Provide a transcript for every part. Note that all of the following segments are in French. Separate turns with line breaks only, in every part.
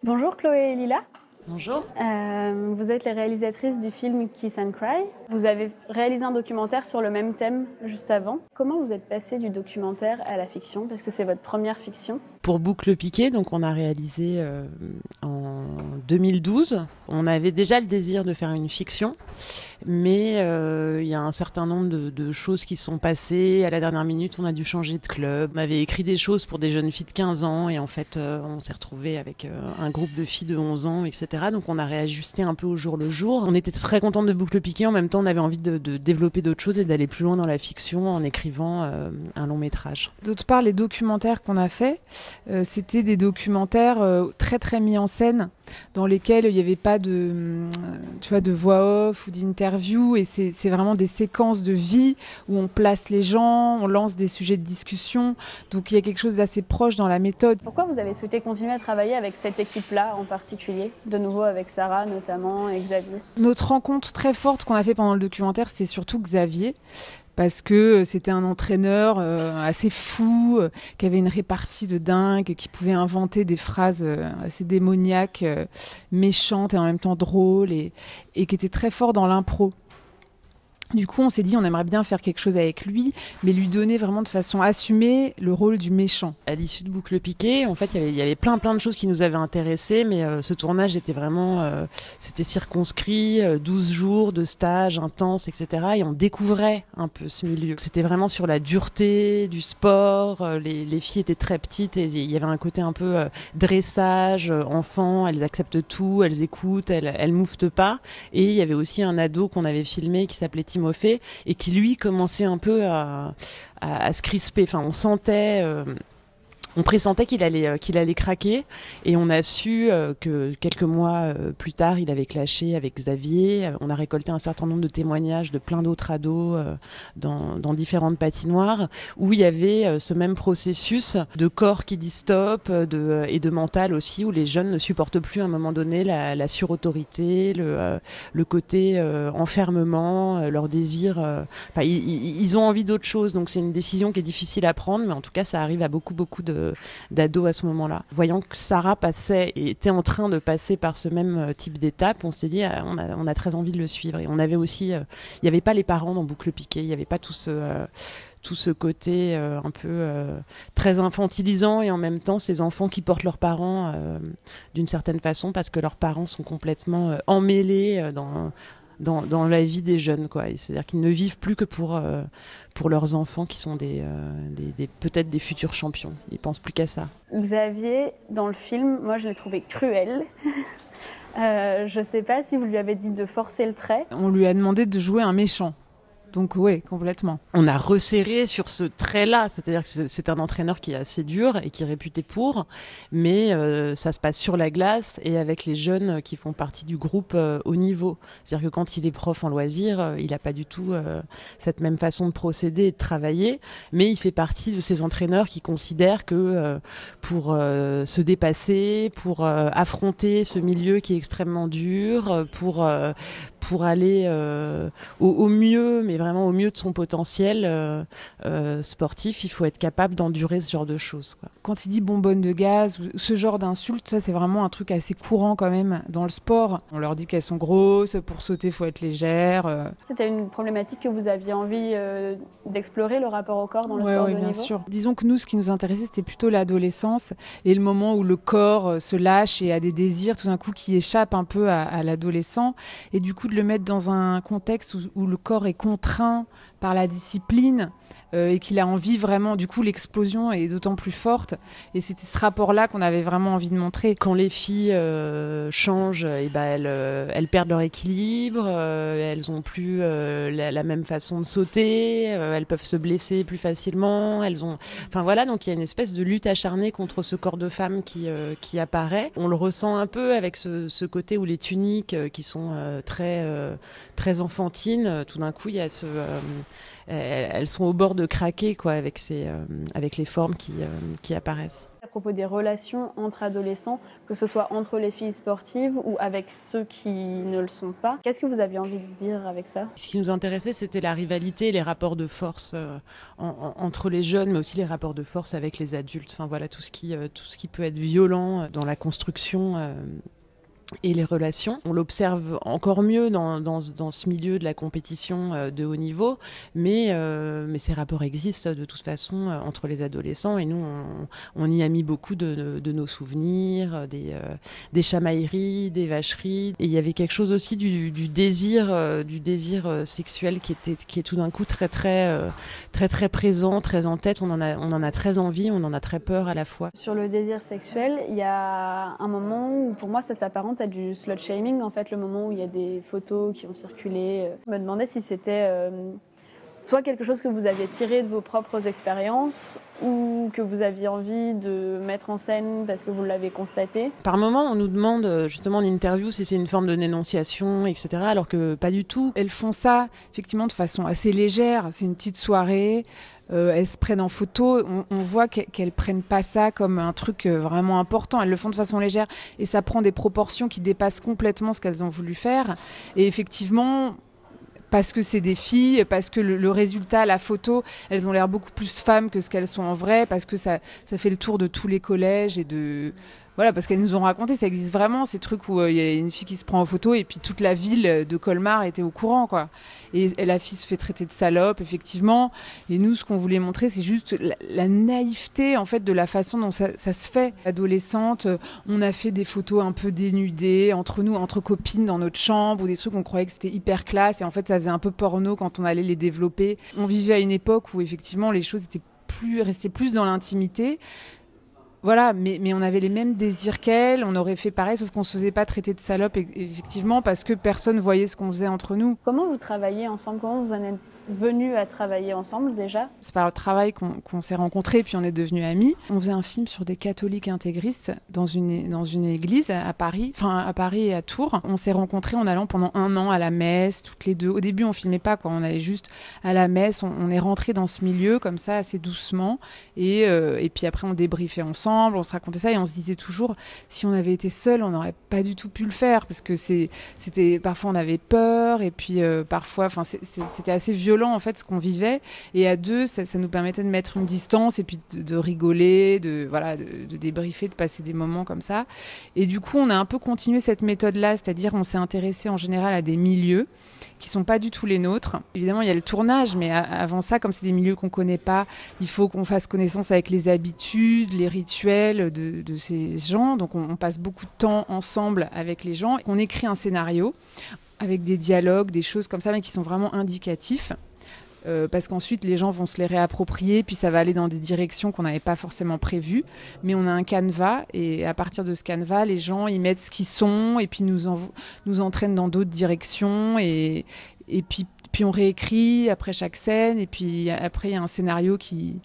Bonjour Chloé et Lila.
Bonjour.
Vous êtes les réalisatrices du film Kiss and Cry. Vous avez réalisé un documentaire sur le même thème juste avant. Comment vous êtes passée du documentaire à la fiction? Parce que c'est votre première fiction.
Pour Boucle Piquée, donc on a réalisé en 2012. On avait déjà le désir de faire une fiction, mais il y a un certain nombre de choses qui sont passées. À la dernière minute, on a dû changer de club. On avait écrit des choses pour des jeunes filles de 15 ans et en fait, on s'est retrouvés avec un groupe de filles de 11 ans, etc. Donc on a réajusté un peu au jour le jour. On était très contents de Boucle Piquée. En même temps, on avait envie de développer d'autres choses et d'aller plus loin dans la fiction en écrivant un long métrage.
D'autre part, les documentaires qu'on a faits, c'était des documentaires très très mis en scène, dans lesquels il n'y avait pas de voix off ou d'interview, et c'est vraiment des séquences de vie où on place les gens, on lance des sujets de discussion, donc il y a quelque chose d'assez proche dans la méthode.
Pourquoi vous avez souhaité continuer à travailler avec cette équipe-là en particulier? De nouveau avec Sarah notamment et Xavier.
Notre rencontre très forte qu'on a fait pendant le documentaire, c'est surtout Xavier, parce que c'était un entraîneur assez fou, qui avait une répartie de dingue, qui pouvait inventer des phrases assez démoniaques, méchantes et en même temps drôles, et qui était très fort dans l'impro. Du coup, on s'est dit, on aimerait bien faire quelque chose avec lui, mais lui donner vraiment de façon assumée le rôle du méchant.
À l'issue de Boucle Piquée, en fait, il y avait plein de choses qui nous avaient intéressés, mais ce tournage était vraiment, c'était circonscrit, 12 jours de stage intense, etc. Et on découvrait un peu ce milieu. C'était vraiment sur la dureté du sport. Les filles étaient très petites et il y avait un côté un peu dressage, enfant. Elles acceptent tout, elles écoutent, elles mouftent pas. Et il y avait aussi un ado qu'on avait filmé qui s'appelait Timothée et qui lui commençait un peu à se crisper. Enfin, on pressentait qu'il allait craquer, et on a su que quelques mois plus tard, il avait clashé avec Xavier. On a récolté un certain nombre de témoignages de plein d'autres ados dans différentes patinoires où il y avait ce même processus de corps qui dit stop, et de mental aussi, où les jeunes ne supportent plus à un moment donné la surautorité, le côté enfermement, leur désir. Ils ont envie d'autre chose, donc c'est une décision qui est difficile à prendre, mais en tout cas, ça arrive à beaucoup d'ados à ce moment-là. Voyant que Sarah passait et était en train de passer par ce même type d'étape, on s'est dit, on a très envie de le suivre. Et on avait aussi, il n'y avait pas les parents dans Boucle Piquée, il n'y avait pas tout ce côté un peu très infantilisant, et en même temps ces enfants qui portent leurs parents d'une certaine façon, parce que leurs parents sont complètement emmêlés dans la vie des jeunes, quoi. C'est-à-dire qu'ils ne vivent plus que pour leurs enfants qui sont peut-être des futurs champions. Ils pensent plus qu'à ça.
Xavier, dans le film, moi je l'ai trouvé cruel. Je sais pas si vous lui avez dit de forcer le trait.
On lui a demandé de jouer un méchant. Donc oui, complètement.
On a resserré sur ce trait-là, c'est-à-dire que c'est un entraîneur qui est assez dur et qui est réputé pour, mais ça se passe sur la glace et avec les jeunes qui font partie du groupe haut niveau. C'est-à-dire que quand il est prof en loisir, il n'a pas du tout cette même façon de procéder et de travailler, mais il fait partie de ces entraîneurs qui considèrent que pour se dépasser, pour affronter ce milieu qui est extrêmement dur, pour aller au mieux, mais vraiment au mieux de son potentiel sportif, il faut être capable d'endurer ce genre de choses, quoi.
Quand il dit bonbonne de gaz, ou ce genre d'insultes, ça c'est vraiment un truc assez courant quand même dans le sport. On leur dit qu'elles sont grosses, pour sauter il faut être légère.
C'était une problématique que vous aviez envie d'explorer, le rapport au corps dans le sport de haut niveau?
Oui, bien sûr. Disons que nous, ce qui nous intéressait, c'était plutôt l'adolescence et le moment où le corps se lâche et a des désirs tout d'un coup qui échappent un peu à l'adolescent. Et du coup, de le mettre dans un contexte où le corps est contraint par la discipline, et qu'il a envie vraiment, du coup l'explosion est d'autant plus forte, et c'était ce rapport-là qu'on avait vraiment envie de montrer.
Quand les filles changent, elles perdent leur équilibre, elles ont plus la même façon de sauter, elles peuvent se blesser plus facilement, enfin voilà, donc il y a une espèce de lutte acharnée contre ce corps de femme qui apparaît. On le ressent un peu avec ce côté où les tuniques qui sont très enfantines, tout d'un coup il y a elles sont au bord de craquer, quoi, avec les formes qui apparaissent.
propos des relations entre adolescents, que ce soit entre les filles sportives ou avec ceux qui ne le sont pas. Qu'est-ce que vous aviez envie de dire avec ça?
Ce qui nous intéressait, c'était la rivalité et les rapports de force entre les jeunes, mais aussi les rapports de force avec les adultes. Enfin voilà, tout ce qui peut être violent dans la construction et les relations. On l'observe encore mieux dans ce milieu de la compétition de haut niveau, mais ces rapports existent de toute façon entre les adolescents, et nous on y a mis beaucoup de nos souvenirs, des chamailleries, des vacheries, et il y avait quelque chose aussi du désir sexuel qui est tout d'un coup très présent, très en tête. On en a très envie, on en a très peur à la fois.
Sur le désir sexuel, il y a un moment où pour moi ça s'apparente à du slut shaming, en fait, le moment où il y a des photos qui ont circulé. Je me demandais si c'était soit quelque chose que vous aviez tiré de vos propres expériences ou que vous aviez envie de mettre en scène parce que vous l'avez constaté.
Par moment, on nous demande justement en interview si c'est une forme de dénonciation, etc., alors que pas du tout.
Elles font ça effectivement de façon assez légère, c'est une petite soirée. Elles se prennent en photo, on voit qu'elles prennent pas ça comme un truc vraiment important, elles le font de façon légère et ça prend des proportions qui dépassent complètement ce qu'elles ont voulu faire. Et effectivement, parce que c'est des filles, parce que le résultat, la photo, elles ont l'air beaucoup plus femmes que ce qu'elles sont en vrai, parce que ça fait le tour de tous les collèges et de... Voilà, parce qu'elles nous ont raconté, ça existe vraiment, ces trucs où il y a une fille qui se prend en photo et puis toute la ville de Colmar était au courant, quoi. Et la fille se fait traiter de salope, effectivement. Et nous, ce qu'on voulait montrer, c'est juste la naïveté, en fait, de la façon dont ça se fait. Adolescente, on a fait des photos un peu dénudées, entre nous, entre copines, dans notre chambre, ou des trucs qu'on croyait que c'était hyper classe. Et en fait, ça faisait un peu porno quand on allait les développer. On vivait à une époque où, effectivement, les choses restaient plus dans l'intimité. Voilà, mais on avait les mêmes désirs qu'elle, on aurait fait pareil, sauf qu'on se faisait pas traiter de salope, effectivement, parce que personne voyait ce qu'on faisait entre nous.
Comment vous travaillez ensemble? Comment vous en êtes venus à travailler ensemble déjà?
C'est par le travail qu'on s'est rencontrés, puis on est devenus amis. On faisait un film sur des catholiques intégristes dans une église à Paris, et à Tours. On s'est rencontrés en allant pendant 1 an à la messe, toutes les deux. Au début, on filmait pas, quoi. On allait juste à la messe. On est rentrés dans ce milieu comme ça, assez doucement. Et puis après, on débriefait ensemble, on se racontait ça et on se disait toujours, si on avait été seuls, on n'aurait pas du tout pu le faire parce que parfois on avait peur et puis parfois, c'était assez violent en fait ce qu'on vivait, et à deux ça nous permettait de mettre une distance et puis de rigoler, de débriefer, de passer des moments comme ça. Et du coup on a un peu continué cette méthode là, c'est-à-dire on s'est intéressé en général à des milieux qui sont pas du tout les nôtres. Évidemment il y a le tournage, mais avant ça, comme c'est des milieux qu'on connaît pas, il faut qu'on fasse connaissance avec les habitudes, les rituels de ces gens. Donc on passe beaucoup de temps ensemble avec les gens, on écrit un scénario avec des dialogues, des choses comme ça, mais qui sont vraiment indicatifs. Parce qu'ensuite les gens vont se les réapproprier, puis ça va aller dans des directions qu'on n'avait pas forcément prévues. Mais on a un canevas, et à partir de ce canevas, les gens y mettent ce qu'ils sont, et puis nous entraînent dans d'autres directions, et puis on réécrit après chaque scène, et puis après il y a un scénario qui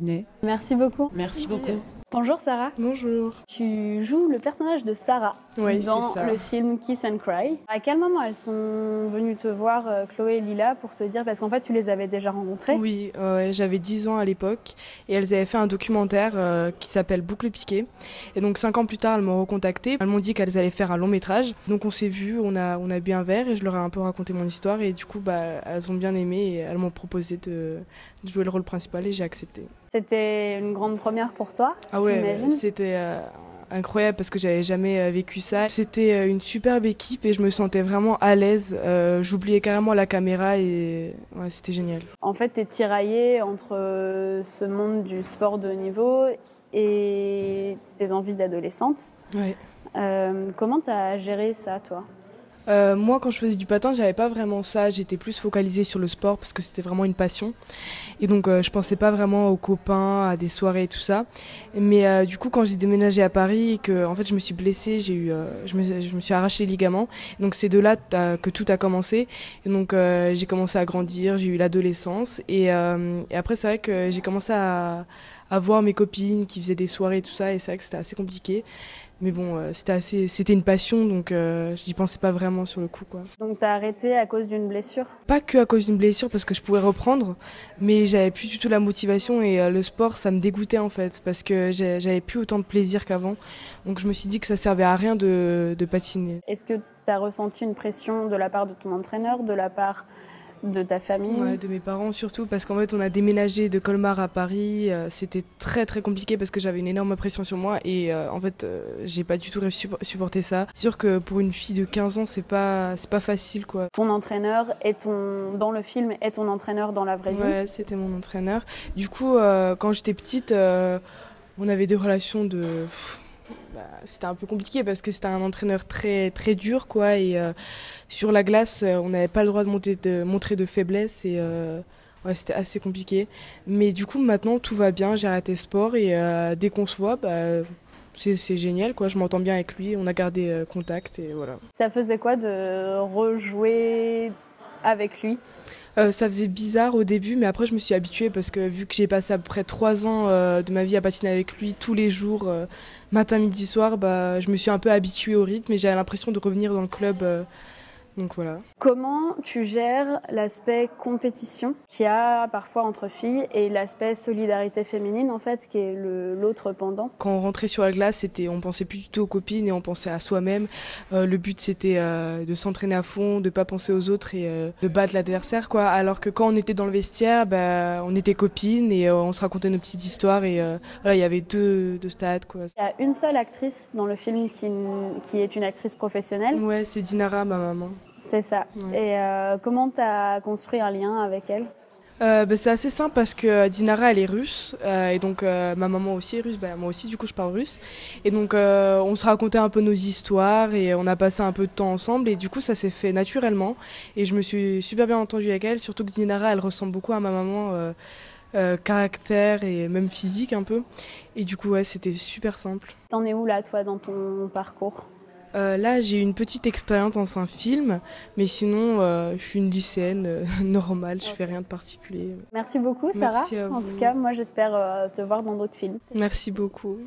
naît.
Merci beaucoup.
Merci beaucoup.
Bonjour Sarah.
Bonjour.
Tu joues le personnage de Sarah dans
c'est ça.
le film Kiss and Cry. À quel moment elles sont venues te voir, Chloé et Lila, pour te dire, parce qu'en fait tu les avais déjà rencontrées?
Oui, j'avais 10 ans à l'époque et elles avaient fait un documentaire qui s'appelle Boucle piquée. Et donc 5 ans plus tard, elles m'ont recontacté. Elles m'ont dit qu'elles allaient faire un long métrage. Donc on s'est vus, on a bu un verre et je leur ai un peu raconté mon histoire. Et du coup, elles ont bien aimé et elles m'ont proposé de jouer le rôle principal et j'ai accepté.
C'était une grande première pour toi?
Ah ouais,
j'imagine.
c'était incroyable parce que j'avais jamais vécu ça. C'était une superbe équipe et je me sentais vraiment à l'aise. J'oubliais carrément la caméra et ouais, c'était génial.
En fait, tu es tiraillée entre ce monde du sport de haut niveau et tes envies d'adolescente.
Ouais.
Comment tu as géré ça, toi?
Moi, quand je faisais du patin, j'avais pas vraiment ça. J'étais plus focalisée sur le sport parce que c'était vraiment une passion. Et donc, je pensais pas vraiment aux copains, à des soirées et tout ça. Mais du coup, quand j'ai déménagé à Paris et que, en fait, je me suis blessée, je me suis arraché les ligaments. Donc, c'est de là que tout a commencé. Et donc, j'ai commencé à grandir, j'ai eu l'adolescence. Et après, c'est vrai que j'ai commencé à à voir mes copines qui faisaient des soirées et tout ça, et c'est vrai que c'était assez compliqué. Mais bon, c'était une passion, donc j'y pensais pas vraiment sur le coup, quoi.
Donc t'as arrêté à cause d'une blessure?
Pas que à cause d'une blessure, parce que je pouvais reprendre, mais j'avais plus du tout la motivation et le sport, ça me dégoûtait en fait, parce que j'avais plus autant de plaisir qu'avant. Donc je me suis dit que ça servait à rien de patiner.
Est-ce que t'as ressenti une pression de la part de ton entraîneur, de la part de ta famille?
Ouais, de mes parents surtout, parce qu'en fait on a déménagé de Colmar à Paris, c'était très très compliqué parce que j'avais une énorme pression sur moi et en fait j'ai pas du tout réussi à supporter ça. C'est sûr que pour une fille de 15 ans c'est pas facile, quoi.
Ton entraîneur dans le film est ton entraîneur dans la vraie vie?
Ouais, c'était mon entraîneur. Du coup quand j'étais petite on avait des relations de... c'était un peu compliqué parce que c'était un entraîneur très très dur, quoi, et sur la glace on n'avait pas le droit de montrer de faiblesse et ouais, c'était assez compliqué. Mais du coup maintenant tout va bien, j'ai arrêté le sport et dès qu'on se voit c'est génial, quoi. Je m'entends bien avec lui, on a gardé contact et voilà.
Ça faisait quoi de rejouer avec lui?
Ça faisait bizarre au début, mais après je me suis habituée parce que vu que j'ai passé à peu près 3 ans de ma vie à patiner avec lui tous les jours, matin, midi, soir, je me suis un peu habituée au rythme et j'avais l'impression de revenir dans le club. Donc voilà.
Comment tu gères l'aspect compétition qu'il y a parfois entre filles et l'aspect solidarité féminine, en fait, qui est l'autre pendant?
Quand on rentrait sur la glace, on pensait plus du tout aux copines et on pensait à soi-même. Le but c'était de s'entraîner à fond, de pas penser aux autres et de battre l'adversaire, quoi. Alors que quand on était dans le vestiaire, on était copines et on se racontait nos petites histoires et voilà, il y avait deux stades, quoi.
Il y a une seule actrice dans le film qui est une actrice professionnelle.
Ouais, c'est Dinara, ma maman.
C'est ça. Ouais. Et comment tu as construit un lien avec elle?
C'est assez simple parce que Dinara elle est russe et donc ma maman aussi est russe, moi aussi du coup je parle russe et donc on se racontait un peu nos histoires et on a passé un peu de temps ensemble et du coup ça s'est fait naturellement et je me suis super bien entendue avec elle, surtout que Dinara elle ressemble beaucoup à ma maman, caractère et même physique un peu, et du coup ouais, c'était super simple.
T'en es où là toi dans ton parcours?
Là, j'ai une petite expérience dans un film, mais sinon, je suis une lycéenne normale, je fais rien de particulier.
Merci beaucoup, Sarah.
Merci à vous.
En tout cas, moi, j'espère te voir dans d'autres films.
Merci beaucoup.